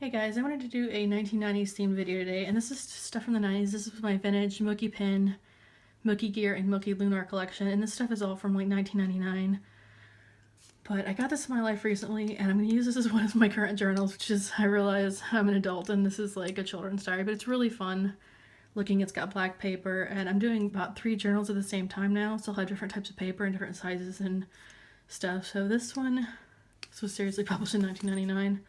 Hey guys, I wanted to do a 1990s themed video today, and this is stuff from the 90s. This is my vintage Milky Pen, Milky Gear, and Milky Lunar collection, and this stuff is all from like 1999. But I got this in my life recently, and I'm going to use this as one of my current journals, which is, I realize I'm an adult and this is like a children's diary, but it's really fun looking. It's got black paper, and I'm doing about 3 journals at the same time now, so I'll have different types of paper and different sizes and stuff. So this was seriously published in 1999.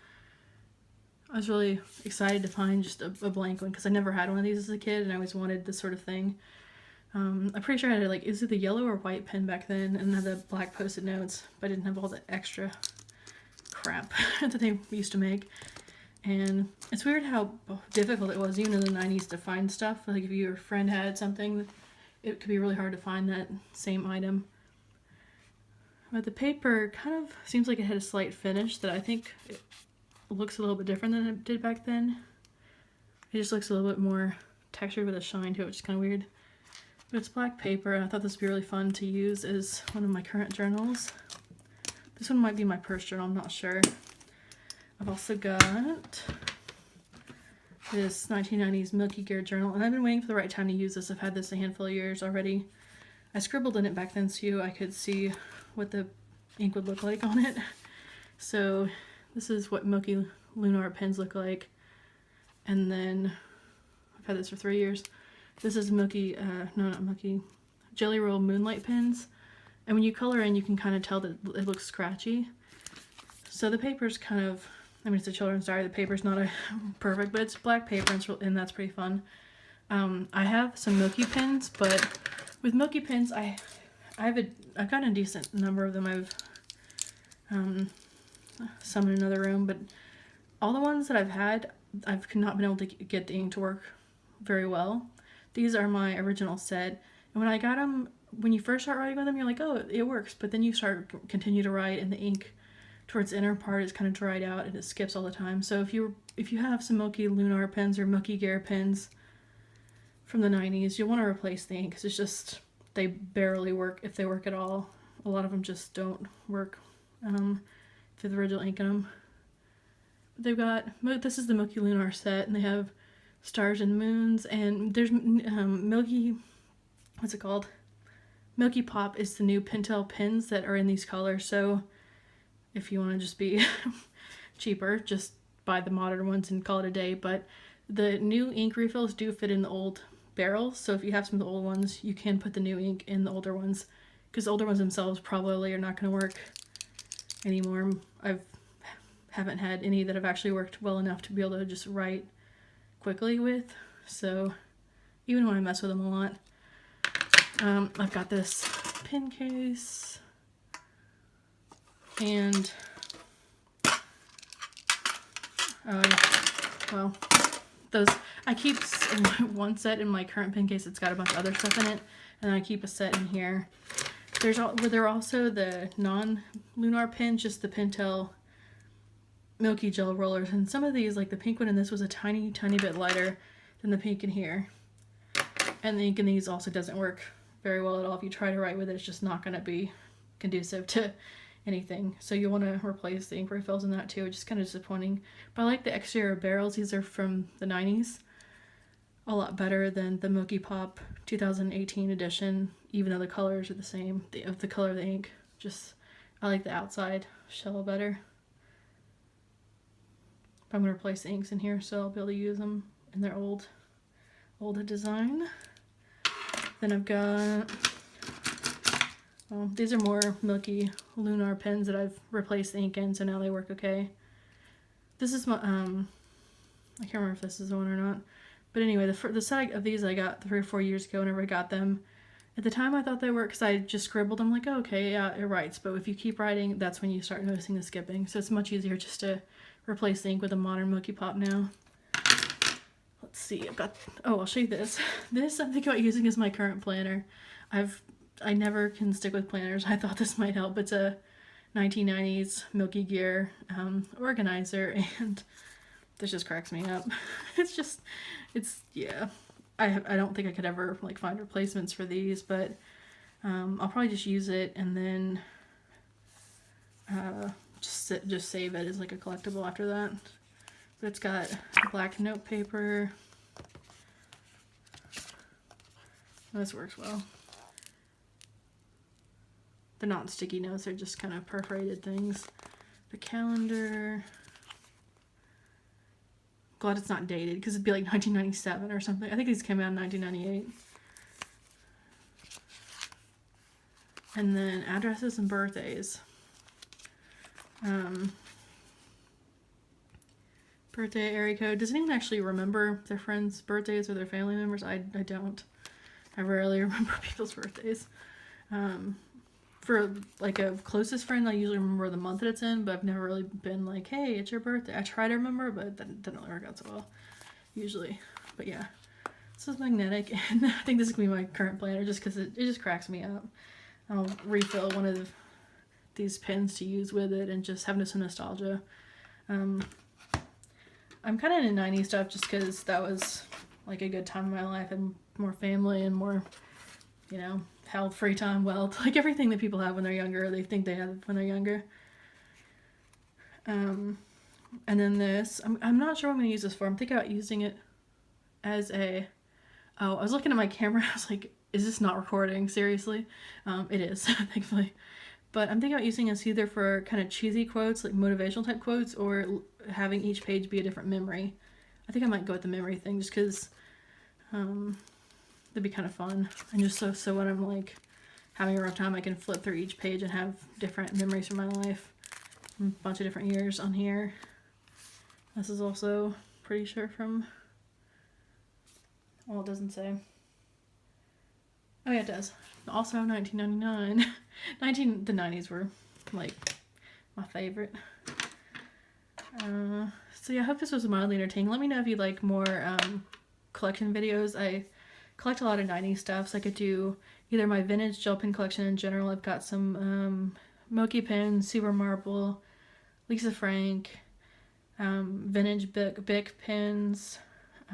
I was really excited to find just a blank one because I never had one of these as a kid and I always wanted this sort of thing. I'm pretty sure I had is it the yellow or white pen back then, and had the black post-it notes, but I didn't have all the extra crap that they used to make. And it's weird how difficult it was even in the 90s to find stuff. Like if your friend had something, it could be really hard to find that same item. But the paper kind of seems like it had a slight finish that I think looks a little bit different than it did back then. It just looks a little bit more textured with a shine to it, which is kind of weird. But it's black paper, and I thought this would be really fun to use as one of my current journals. This one might be my first journal, I'm not sure. I've also got this 1990s Milky Gear journal, and I've been waiting for the right time to use this. I've had this a handful of years already. I scribbled in it back then so I could see what the ink would look like on it. So this is what Milky Lunar pens look like. And then, I've had this for 3 years. This is Milky, no not Milky, Jelly Roll Moonlight pens. And when you color in, you can kind of tell that it looks scratchy. So the paper's kind of, I mean it's a children's diary, the paper's not perfect, but it's black paper and that's pretty fun. I have some Milky pens, but with Milky pens, I've gotten a decent number of them. I've some in another room, but all the ones that I've had, I've not been able to get the ink to work very well. These are my original set, and when I got them, when you first start writing with them, you're like, oh, it works, but then you continue to write, and the ink towards the inner part is kind of dried out, and it skips all the time. So if you have some Milky Lunar pens or Milky Gear pens from the 90s, you'll want to replace the ink, because it's just, they barely work, if they work at all. A lot of them just don't work. For the original ink in them. They've got, this is the Milky Lunar set, and they have stars and moons, and there's Milky, what's it called? Milky Pop is the new Pentel pens that are in these colors, so if you want to just be cheaper, just buy the modern ones and call it a day. But the new ink refills do fit in the old barrels, so if you have some of the old ones, you can put the new ink in the older ones, because the older ones themselves probably are not going to work anymore. I haven't had any that have actually worked well enough to be able to just write quickly with, so even when I mess with them a lot. I've got this pen case, and well, those, I keep one set in my current pen case. It's got a bunch of other stuff in it, and I keep a there here. There are also the non-lunar pens, just the Pentel Milky gel rollers, and some of these, like the pink one in this, was a tiny bit lighter than the pink in here. And the ink in these also doesn't work very well at all. If you try to write with it, it's just not going to be conducive to anything. So you want to replace the ink refills in that too, which is kind of disappointing. But I like the exterior barrels. These are from the 90s. A lot better than the Milky Pop 2018 edition, even though the colors are the same, the color of the ink. Just, I like the outside shell better. But I'm going to replace the inks in here, so I'll be able to use them in their old design. Then I've got, well, these are more Milky Lunar pens that I've replaced the ink in, so now they work okay. This is my, I can't remember if this is the one or not. But anyway, the set of these I got 3 or 4 years ago whenever I got them. At the time I thought they worked because I just scribbled. I'm like, oh, okay, yeah, it writes. But if you keep writing, that's when you start noticing the skipping. So it's much easier just to replace the ink with a modern Milky Pop now. Let's see, I've got, oh, I'll show you this. This I'm thinking about using as my current planner. I never can stick with planners. I thought this might help. It's a 1990s Milky Gear organizer, and this just cracks me up. Yeah. I don't think I could ever like find replacements for these, but I'll probably just use it and then just save it as like a collectible after that. It's got black note paper. This works well. They're not sticky notes, they're just kind of perforated things. The calendar. Glad it's not dated because it'd be like 1997 or something. I think these came out in 1998. And then addresses and birthdays. Birthday area code. Does anyone actually remember their friends' birthdays or their family members? I don't. I rarely remember people's birthdays. For like a closest friend, I usually remember the month that it's in, but I've never really been like, hey, it's your birthday. I try to remember, but that doesn't really work out so well, usually. But yeah, this is magnetic, and I think this is going to be my current planner just because it just cracks me up. I'll refill one of these pens to use with it and just having some nostalgia. I'm kind of into 90s stuff just because that was like a good time in my life and more family and more, you know, health, free time, wealth, like everything that people have when they're younger, they think they have when they're younger. And then this, I'm not sure what I'm going to use this for. I'm thinking about using it as a, oh, I was looking at my camera, I was like, is this not recording? Seriously? It is, thankfully. But I'm thinking about using this either for kind of cheesy quotes, like motivational type quotes, or having each page be a different memory. I think I might go with the memory thing just because that'd be kind of fun. And just so when I'm like having a rough time, I can flip through each page and have different memories from my life. A bunch of different years on here. This is also pretty sure from, well, it doesn't say. Oh yeah, it does. Also 1999. The 90s were like my favorite. So yeah, I hope this was mildly entertaining. Let me know if you'd like more collection videos. I collect a lot of 90s stuff, so I could do either my vintage gel pen collection in general. I've got some Milky Pen, Super Marble, Lisa Frank, vintage Bic pens,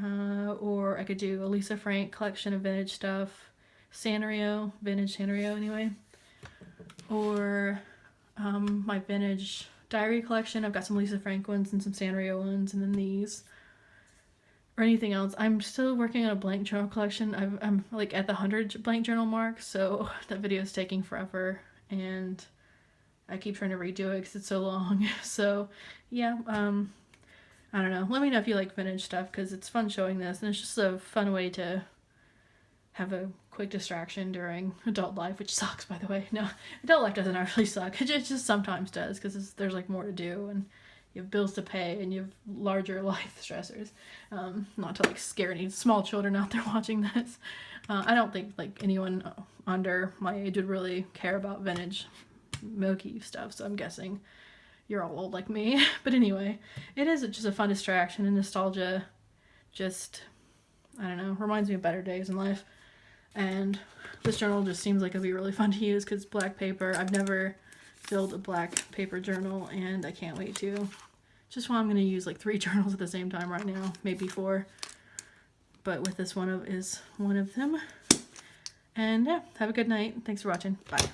or I could do a Lisa Frank collection of vintage stuff, Sanrio, vintage Sanrio anyway, or my vintage diary collection. I've got some Lisa Frank ones and some Sanrio ones, and then these, or anything else. I'm still working on a blank journal collection. I'm like at the 100 blank journal mark, so that video is taking forever, and I keep trying to redo it because it's so long. So yeah, I don't know. Let me know if you like vintage stuff because it's fun showing this, and it's just a fun way to have a quick distraction during adult life, which sucks, by the way. No, adult life doesn't actually suck. It just sometimes does because there's like more to do and you have bills to pay and you have larger life stressors. Not to like scare any small children out there watching this. I don't think like anyone under my age would really care about vintage Milky stuff, so I'm guessing you're all old like me. But anyway, it is just a fun distraction, and nostalgia just, I don't know, reminds me of better days in life. And this journal just seems like it'd be really fun to use because it's black paper. I've never filled a black paper journal, and I can't wait to. Just why I'm going to use like 3 journals at the same time right now, maybe 4. But with this one is one of them. And yeah, have a good night. Thanks for watching. Bye.